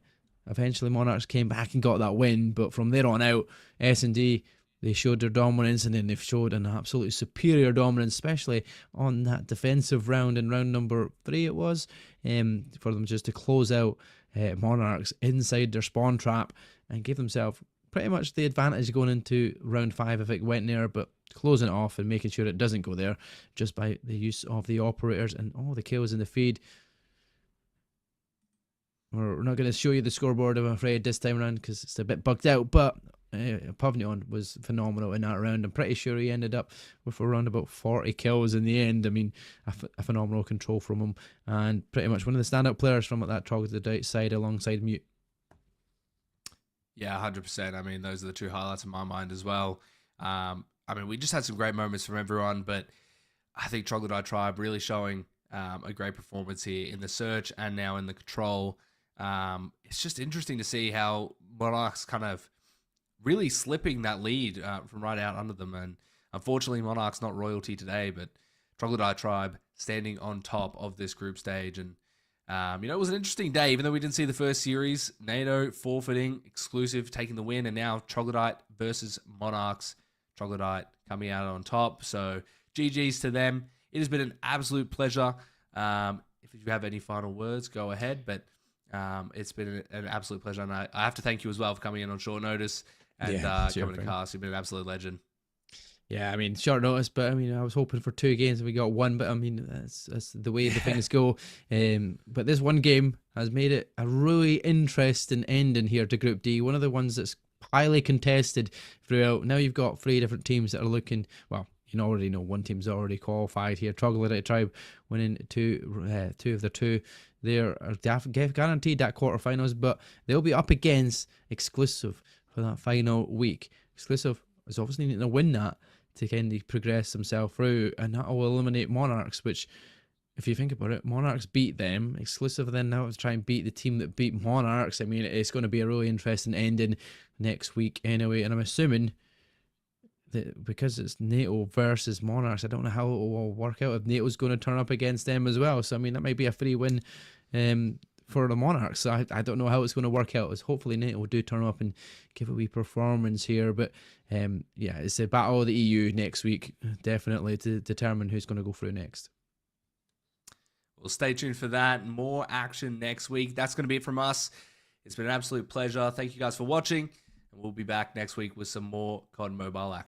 Eventually Monarchs came back and got that win, but from there on out, S&D, they showed their dominance, and then they've showed an absolutely superior dominance, especially on that defensive round in round number 3 it was, for them just to close out Monarchs inside their spawn trap and give themselves pretty much the advantage going into round 5 if it went there, but closing it off and making sure it doesn't go there just by the use of the operators and all the kills in the feed. We're not going to show you the scoreboard, I'm afraid, this time around because it's a bit bugged out, but Pavnion was phenomenal in that round. I'm pretty sure he ended up with around about 40 kills in the end. I mean, a phenomenal control from him, and pretty much one of the standout players from that Troglodyte side alongside Mute. Yeah, 100%. I mean, those are the two highlights in my mind as well. I mean, we just had some great moments from everyone, but I think Troglodyte Tribe really showing a great performance here in the search and now in the control. It's just interesting to see how Monarchs kind of really slipping that lead from right out under them. And unfortunately, Monarchs not royalty today, but Troglodyte Tribe standing on top of this group stage. And, you know, it was an interesting day, even though we didn't see the first series. NATO forfeiting, exclusive, taking the win, and now Troglodyte versus Monarchs. Troglodyte coming out on top. So GG's to them. It has been an absolute pleasure. If you have any final words, go ahead. But it's been an absolute pleasure, and I have to thank you as well for coming in on short notice and coming to cast. You've been an absolute legend. Yeah, I mean, short notice, but I mean, I was hoping for 2 games and we got 1, but I mean, that's the way the things go. But this one game has made it a really interesting ending here to Group D, one of the ones that's highly contested throughout. Now you've got 3 different teams that are looking, well, you already know one team's already qualified here. Troglodyte Tribe winning two of the 2. They're guaranteed that quarterfinals, but they'll be up against Exclusive for that final week. Exclusive is obviously needing to win that to kind of progress themselves through, and that will eliminate Monarchs, which, if you think about it, Monarchs beat them. Exclusive then now to try and beat the team that beat Monarchs. I mean, it's going to be a really interesting ending next week anyway, and I'm assuming that because it's NATO versus Monarchs, I don't know how it will all work out if NATO's going to turn up against them as well. So, I mean, that might be a free win for the Monarchs. So I don't know how it's going to work out. As hopefully NATO will do turn up and give a wee performance here. But yeah, it's a battle of the EU next week, definitely, to determine who's going to go through next. Well, stay tuned for that. More action next week. That's going to be it from us. It's been an absolute pleasure. Thank you guys for watching. And we'll be back next week with some more COD Mobile action.